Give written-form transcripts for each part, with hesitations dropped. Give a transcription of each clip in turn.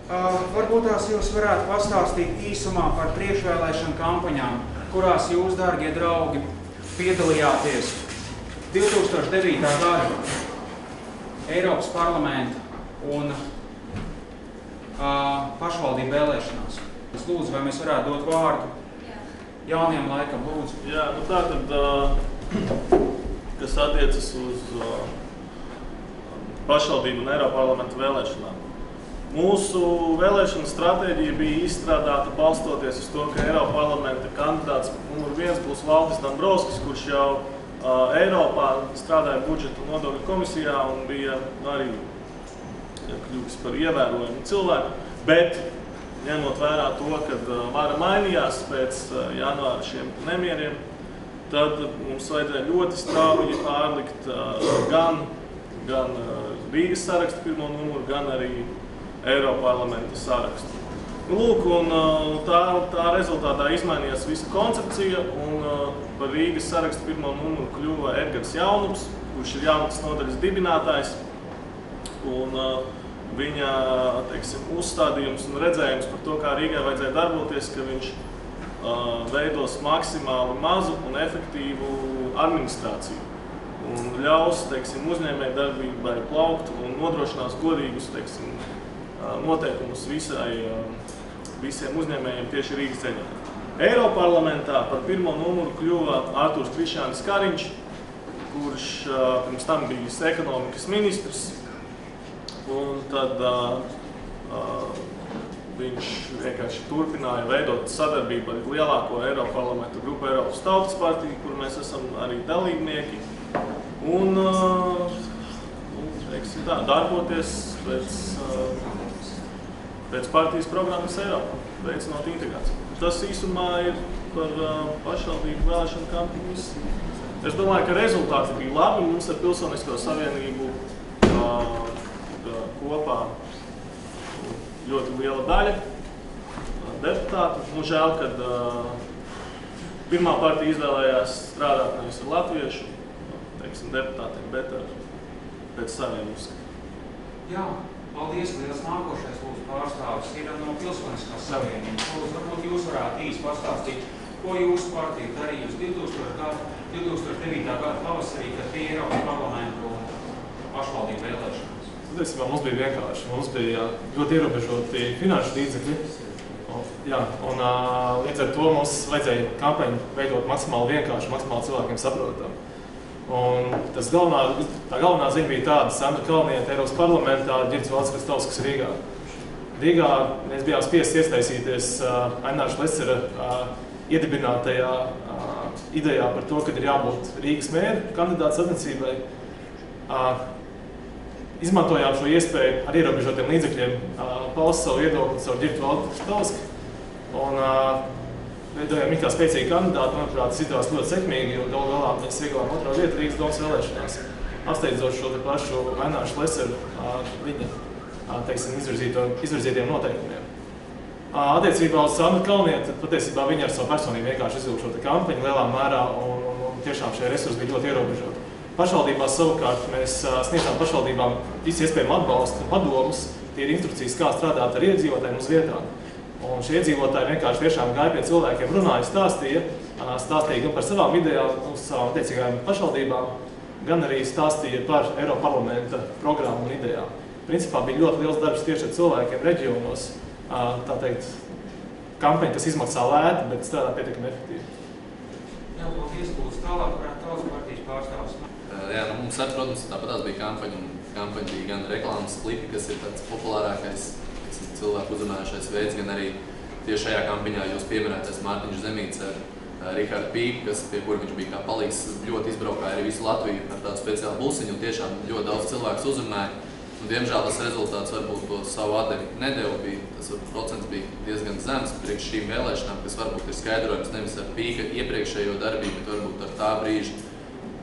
Varbūt tās jūs varētu pastāstīt īsumā par priekšvēlēšanu kampaņām, kurās jūs, dārgie draugi, piedalījāties 2009. gada Eiropas parlamenta un pašvaldību vēlēšanās. Es lūdzu, vai mēs varētu dot vārdu Jāniem laikam, lūdzu. Jā, nu tā tad, kas attiecas uz pašvaldību un Eiroparlamenta vēlēšanām. Mūsu vēlēšana stratēģija bija izstrādāta balstoties uz to, ka Eiroparlamenta kandidāts numur 1 būs Valdis Dombrovskis, kurš jau Eiropā strādāja budžeta un nodokļu komisijā un bija arī kļuvis par ievērojumu cilvēku. Bet, ņemot vērā to, kad vara mainījās pēc janvāra šiem nemieriem, tad mums vajadzēja ļoti strauji pārlikt gan Rīgas sarakstu pirmo numuru, gan arī Eiroparlamenta sarakstu. Lūk, un tā rezultātā izmainījās visa koncepcija, un par Rīgas sarakstu pirmo numuru kļuva Edgars Jaunups, kurš ir jaunas nodaļas dibinātājs. Un viņa, teiksim, uzstādījums un redzējums par to, kā Rīgai vajadzēja darboties, ka viņš veidos maksimāli mazu un efektīvu administrāciju un ļaus, teiksim, uzņēmēju darbībai plaukt un nodrošinās godīgus, teiksim, noteikumus visiem uzņēmējiem tieši Rīgas ceļā. Eiroparlamentā par pirmo numuru kļuva Artūrs Krišjānis Kariņš, kurš pirms tam bijis ekonomikas ministrs, un tad viņš vienkārši turpināja veidot sadarbību ar lielāko Eiroparlamenta grupu Eiropas Tautas partiju, kur mēs esam arī dalībnieki, un teiksim tā, darboties pēc partijas programmas Eiropā, veicinot integrāciju. Tas īsumā ir par pašvaldību vēlēšanu kampaņu. Es domāju, ka rezultāti bija labi. Mums ar Pilsonisko savienību kopā ļoti liela daļa deputātu. Nu, žēl, kad pirmā partija izvēlējās strādāt nevis ar latviešu, teiksim, deputātiem, bet pēc saviem uzskatiem. Jā. Paldies, liels nākošais lūdzu pārstāvis ir no Pilsoniskās savienības. Lūdzu, varbūt jūs varētu īsti pastāstīt, ko jūsu partija darījusi 2009. gada pavasarī, kad bija Eiropas parlamentu pašvaldību vēlēšanas. Patiesībā mums bija vienkārši. Mums bija ļoti ierobežoti finanšu līdzekļi. Jā, un līdz ar to mums vajadzēja kampaņu veidot maksimāli vienkārši, maksimāli cilvēkiem saprotam. Un tā galvenā ziņa bija tāda, Sandra Kalniete Eiropas parlamentā, Ģirds Valsts Rīgā. Rīgā mēs bijām spiesti iesaistīties Aināra Šlesera iedibinātajā idejā par to, ka ir jābūt Rīgas mēra kandidāta sacensībai. Izmantojām šo iespēju ar ierobežotiem līdzekļiem paust savu viedokli caur Ģirdu Valsts un veidojām it kā spēcīgu kandidātu, manuprāt, tas izdevās ļoti sekmīgi, un galu galā mēs ieguvām 2. vietu Rīgas domas vēlēšanās, apsteidzot šo te pašu Aināru Šleseru viņa, teiksim, izvirzītiem noteikumiem. Attiecībā uz Sandru Kalnieti, patiesībā viņa ar savu personību vienkārši izvilka šo te kampaņu lielā mērā, un tiešām šie resursi bija ļoti ierobežoti. Pašvaldībās savukārt mēs sniedzām pašvaldībām visu iespējamu atbalstu un padomus, tie ir instrukcijas, kā strādāt ar iedzīvotājiem uz vietām. Un šie iedzīvotāji vienkārši tiešām gāja pie cilvēkiem, runāja, stāstīja gan par savām idejām, uz savām attiecīgajām pašvaldībām, gan arī stāstīja par Eiroparlamenta programmu un idejām. Principā bija ļoti liels darbs tieši ar cilvēkiem reģionos, tā teikt, kampaņa, kas izmaksā lēti, bet strādā pietiekami efektīvi. Jā, paldies, lūdzu, tālāk varētu Tautas partijas pārstāvis. Jā, nu mums arī, protams, tāpatās bija kampaņa, un kampaņa bija gan reklāmas klipi, kas ir tāds populārākais cilvēku uzrunājušais veids, gan arī tieši šajā kampaņā jūs pieminētais Mārtiņš Zemīts ar Rihardu Pīku, pie kura viņš bija kā palīgs, ļoti izbraukāja arī visu Latviju ar tādu speciālu busiņu, un tiešām ļoti daudz cilvēkus uzrunāja. Un, diemžēl tas rezultāts varbūt to savu atdevi nedeva, tas procents bija diezgan zems priekš šīm vēlēšanām, kas varbūt ir skaidrojums nevis ar Pīka iepriekšējo darbību, bet varbūt ar tā brīža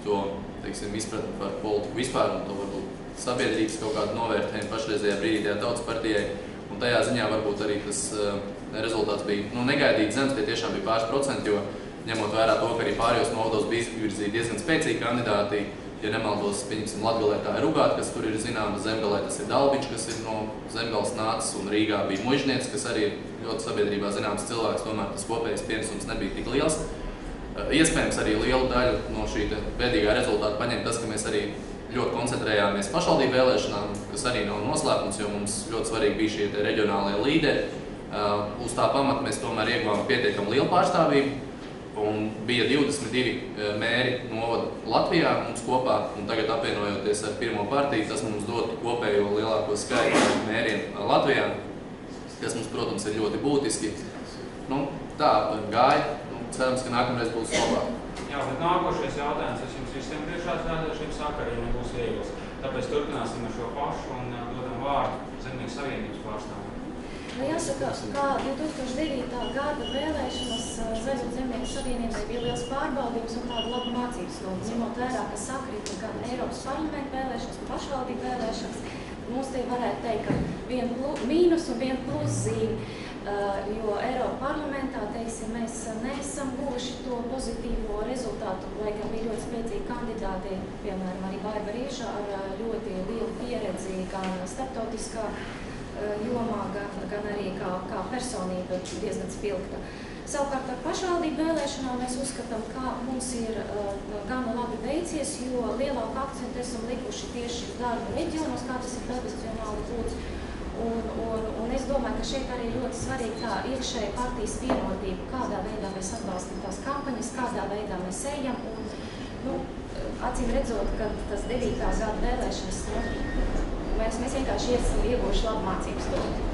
to, teiksim, izpratni par politiku vispār, un to varbūt sabiedrības kaut kādu novērtējumu pašreizējā brīdī tajā Tautas partijai. Un tajā ziņā varbūt arī tas rezultāts bija negaidīti zems, tie tiešām bija pāris procenti, jo ņemot vērā to, ka arī pārējos novados bija izvirzīti diezgan spēcīgi kandidāti, ja nemaldos, pieņemsim, Latgalē tā ir Rugāta, kas tur ir zināma, Zemgalē tas ir Dalbiņš, kas ir no Zemgales nācis, un Rīgā bija Mužnieks, kas arī ir ļoti sabiedrībā zināms cilvēks, tomēr tas kopējais pienesums nebija tik liels. Iespējams arī lielu daļu no šī pēdīgā rezultāta paņem tas, ka mēs arī ļoti koncentrējāmies pašvaldību vēlēšanām, kas arī nav noslēpums, jo mums ļoti svarīgi bija šie reģionālie līderi. Uz tā pamata mēs tomēr ieguvām pietiekami lielu pārstāvību, un bija 22 mēri novada Latvijā mums kopā, un tagad apvienojoties ar pirmo partiju, tas mums dod kopējo lielāko skaitu mēriem Latvijā, kas mums, protams, ir ļoti būtiski. Nu, tā gāja, cerams, ka nākamreiz būs labāk. Jā, bet nākošais jautājums, es jums visiem priekšās vēlēšiem saku, arī nebūs viegls. Tāpēc turpināsim ar šo pašu un dodam vārdu Zemnieku savienības pārstāvjiem. Jāsaka, kā 2009. gada vēlēšanas Zaļo Zemnieku savienībai bija liels pārbaudījums un tāda laba mācības lūdzu, ņemot vērā, ka sakrita gan Eiropas parlamenta vēlēšanas, gan pašvaldību vēlēšanas. Mums te varētu teikt, ka viena mīnus un viena plus zīme, jo Eiropa parlamentā, teiksim, mēs neesam guvuši to pozitīvo rezultātu, lai gan bija ļoti spēcīgi kandidāti, piemēram, arī Baiba Rieža ar ļoti lielu pieredzi gan starptautiskā jomā, gan arī kā personība diezgan spilgta. Savukārt ar pašvaldību vēlēšanām mēs uzskatām, ka mums ir gana labi veicies, jo lielāku akcentu esam likuši tieši uz darbu reģionos, kā tas ir tradicionāli būts. Un es domāju, ka šeit arī ļoti svarīgi tā iekšēja partijas vienotība, kādā veidā mēs atbalstam tās kampaņas, kādā veidā mēs ejam. Un, acīm redzot, ka tas 9. gada vēlēšanas, mēs vienkārši esam ieguvuši labu mācības dotu.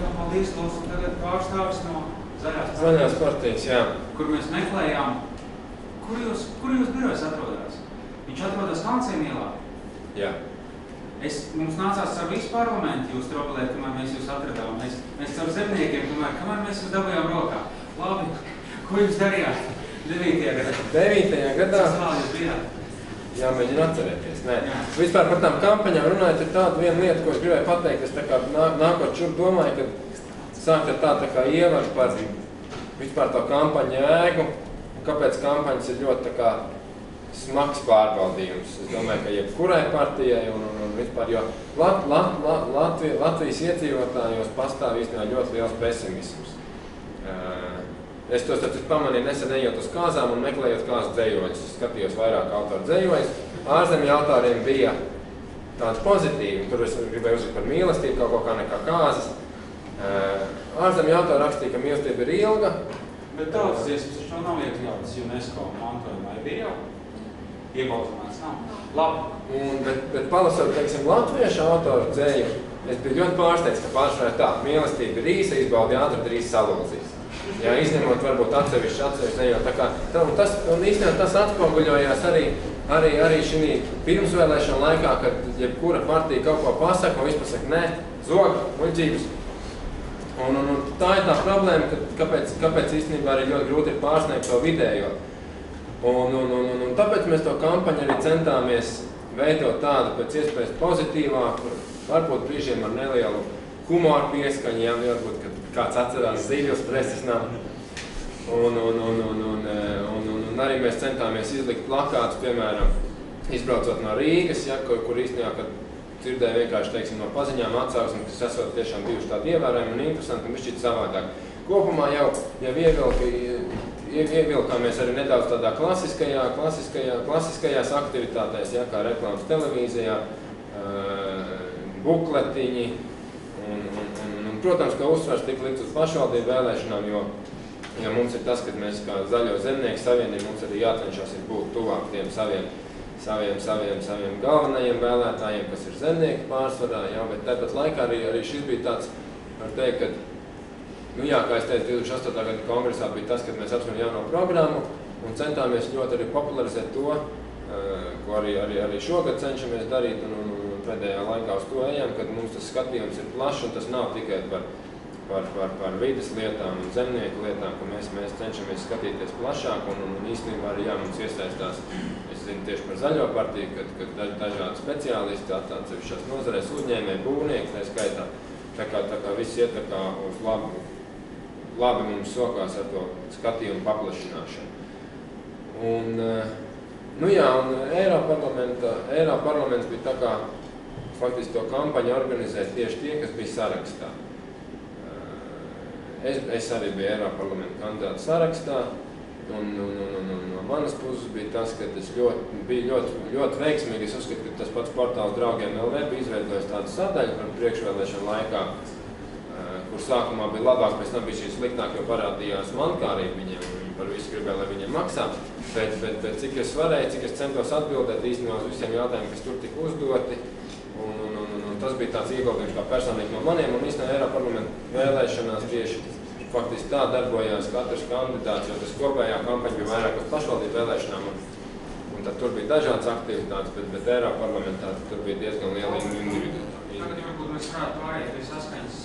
Jā, paldies, Lūdzu. Tagad pārstāvis no Zaļās partijas, jā. Kur mēs meklējām, kur jūs birojs atrodas? Viņš atrodas Hansēm ielā? Jā. Mums nācās ar visu parlamentu jūs trobelēt, kamēr mēs jūs atradām. Mēs caur zemniekiem, kamēr mēs jūs dabujām rokā. Labi, ko jūs darījāt 9. gadā? 9. gadā? Kā jūs bijāt? Jāmēģina atcerēties. Nē. Vispār par tām kampaņām runājot, ir tāda viena lieta, ko es gribēju pateikt. Es tā kā nākot šur domāju, ka sākt ar tā kā ievaru par vispār to kampaņu jēgu, un kāpēc kampaņas ir ļoti tā kā smags pārbaudījums. Es domāju, ka jebkurai partijai un vispār, jo Latvijas iedzīvotājos pastāv īstenībā ļoti liels pesimisms. Es to pamanīju nesen ejot uz kāzām un meklējot kāzu dzējoļus. Es skatījos vairāk autoru dzējoļus. Ārzemju autoriem bija tāds pozitīvi. Tur es gribēju uzsakt par mīlestību, kaut kā nekā kāzas. Ārzemju autori rakstīja, ka mīlestība ir ilga. Bet tautas dziesmas taču nav iekļautas UNESCO mantojumā. Bija jau? Iebalzamāts nav. Labi. Bet palasot, teiksim, latviešu autoru dzēju, es biju ļoti pārsteigts, ka pārsvarā tā. Mīlestība ir īsa, izbaudi ātri, drīz salūzīs. Jā, izņemot varbūt atsevišķi nejot. Un īstenībā tas atspoguļojās arī šī pirmsvēlēšana laikā, kad jebkura partija kaut ko pasaka, un vispār saka, nē, zog, muļķības. Un tā ir tā problēma, kāpēc īstenībā arī ļoti grūti ir pārsniegt to vidējo. Un tāpēc mēs to kampaņu arī centāmies veidot tādu pēc iespējas pozitīvāku, varbūt brīžiem ar nelielu humoru pieskaņu, jā, varbūt, kad kāds atcerās Zīļus preses namu. Un arī mēs centāmies izlikt plakātus, piemēram, izbraucot no Rīgas, ja, kur īstenībā, kad dzirdēja vienkārši, teiksim, no paziņām atsauksmi, kas esot tiešām bijuši tādi ievērojami un interesanti un bišķīt savādāk. Kopumā jau ievilkāmies arī nedaudz tādā klasiskajās aktivitātēs, ja, kā reklāmas televīzijā, bukletiņi, protams, ka uzsvars tika likt uz pašvaldību vēlēšanām, jo mums ir tas, ka mēs kā Zaļo Zemnieku savienību mums arī jācenšas būt tuvāk tiem saviem galvenajiem vēlētājiem, kas ir zemnieki pārsvarā, jā, bet tāpat laikā arī šis bija tāds, var teikt, ka, kā es teicu, 2008. gada kongresā bija tas, kad mēs apsveram jauno programmu un centāmies ļoti arī popularizēt to, ko arī šogad cenšamies darīt un pēdējā laikā uz to ejam, kad mums tas skatījums ir plašs un tas nav tikai par vides lietām un zemnieku lietām, ka mēs cenšamies skatīties plašāk un īstenībā arī mums iesaistās, es zinu tieši par Zaļo partiju, kad dažādi speciālisti atsevišķās nozarēs uzņēmēji, būvnieki, tā skaitā, tā kā viss iet tā kā uz labi mums sokās ar to skatījumu paplašināšanu. Nu jā, un Eiroparlaments bija tā kā faktiski to kampaņu organizēt tieši tie, kas bija sarakstā. Es arī biju Eiroparlamenta kandidāta sarakstā, un no manas puses bija tas, ka es biju ļoti veiksmīgi. Es uzskatu, ka tas pats portāls Draugiem LV bija izveidojis tādu sadaļu par priekšvēlēšanu laikā, kur sākumā bija labāk, pēc tam bija šī sliktāk, jo parādījās mankārība viņiem, un viņi par visu gribēja, lai viņiem maksā. Bet cik es varēju, cik es centos atbildēt īstenībā uz visiem jautājumiem, kas tur tika uzdoti, un tas bija tāds ieguldījums kā personīgi no maniem, un īstenībā Eiroparlamenta vēlēšanās tieši faktiski tā darbojās katrs kandidāts, jo tas kopējā kampaņa bija vairāk uz pašvaldību vēlēšanām, un tad tur bija dažādas aktivitātes, bet Eiroparlamentā tur bija diezgan liela individualitāte. Tagad varbūt mēs varētu pāriet pie saskaņas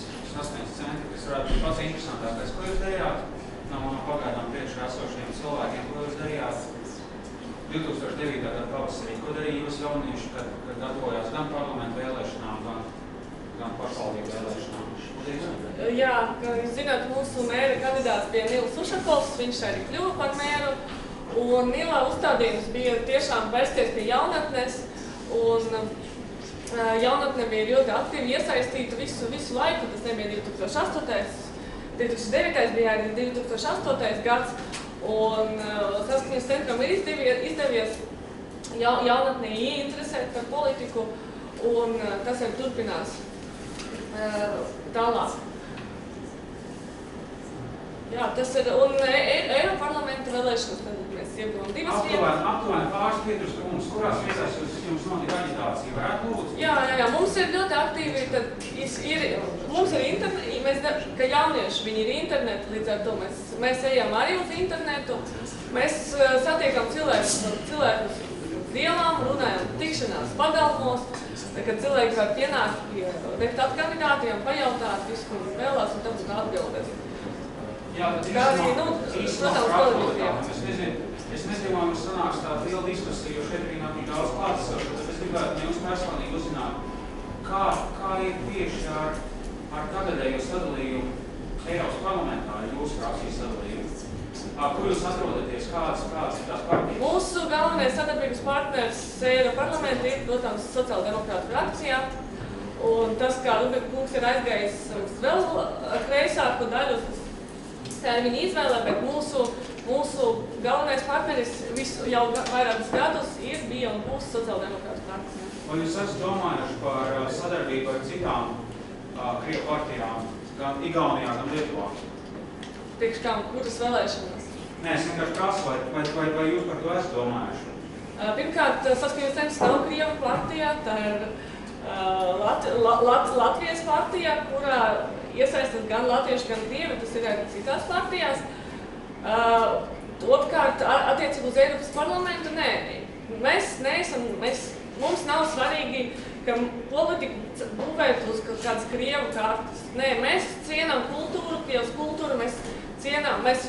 centra, kas varētu būt pats interesantākais. Ko jūs darījāt no pagaidām priekšā esošiem cilvēkiem? Ko jūs darījāt 2009. gada pavasarī? Ko darīja jūs jaunieši, kad gatavojās gan parlamentu vēlēšanām, gan pašvaldību vēlēšanām? Jā, kā jūs zināt, mūsu mēra kandidāts bija Nils Ušakovs, viņš arī kļuva par mēru. Un Nilā uzstādījums bija tiešām vērsties pie jaunatnes, un jaunatne bija ļoti aktīvi iesaistīta visu laiku. Tas nebija 2008. 2009. bija arī 2008. gads, un Saskaņas centram ir izdevies jaunatnē ieinteresēt par politiku, un tas arī turpinās tālāk. Jā, tas ir, un Eiroparlamenta vēlēšanas, tad mēs ieguvām divas vietas. Aptuveni pāris vietas mums, kurās vietās jums notika aģitācija, varētu lūdzu? Jā, mums ir ļoti aktīvi, mums ir interneti, ka jaunieši, viņi ir interneti, līdz ar to mēs ejam arī uz internetu. Mēs satiekam cilvēkus ielām, runājam tikšanās pagalmos, kad cilvēki var pienākt pie deputātu kandidātiem, pajautāt visu, ko viņi vēlās, un tad atbildēs. Jā, bet es nezinu, vai mums sanāks tāda liela diskusija, jo šeit arī nav tik daudz klātesošu, bet es gribētu jums personīgi uzzināt, kā ir tieši ar tagadējo sadalījumu Eiropas parlamentā, jūsu frakcijas sadalījumu. Kur jūs atrodaties, kādas ir tās partijas? Mūsu galvenais sadarbības partners Eiroparlamentā ir, protams, Sociāldemokrātu frakcijā. Un tas, kā Rubika kungs ir aizgājis vēl kreisāku daļu, tā ir viņa izvēle, bet mūsu galvenais partneris jau vairākus gadus bija un būs Sociāldemokrātu frakcijā. Vai jūs esat domājuši par sadarbību ar citām Krievu partijām, gan Igaunijā, gan Lietuvā? Priekš kā kuras vēlēšanas? Nē, es vienkārši prasu, vai jūs par to esat domājuši? Pirmkārt, Saskaņas centrs nav Krievu partijā, tā ir Latvijas partijā, kurā iesaistās gan latvieši, gan krievi, tas ir arī citās partijās. Otrkārt, attiecībā uz Eiropas parlamentu, mums nav svarīgi, ka politiku būvēt uz kādas Krievu kartas. Nē, mēs cienām kultūru, Krievas kultūru, mēs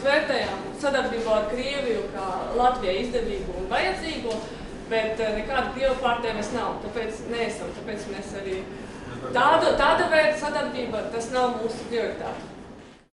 vērtējam sadarbību ar Krieviju kā Latvijai izdevīgu un vajadzīgu, bet nekāda Krievu partija mēs nav, tāpēc neesam, tāpēc mēs arī tāda veida sadarbība, tas nav mūsu prioritāte.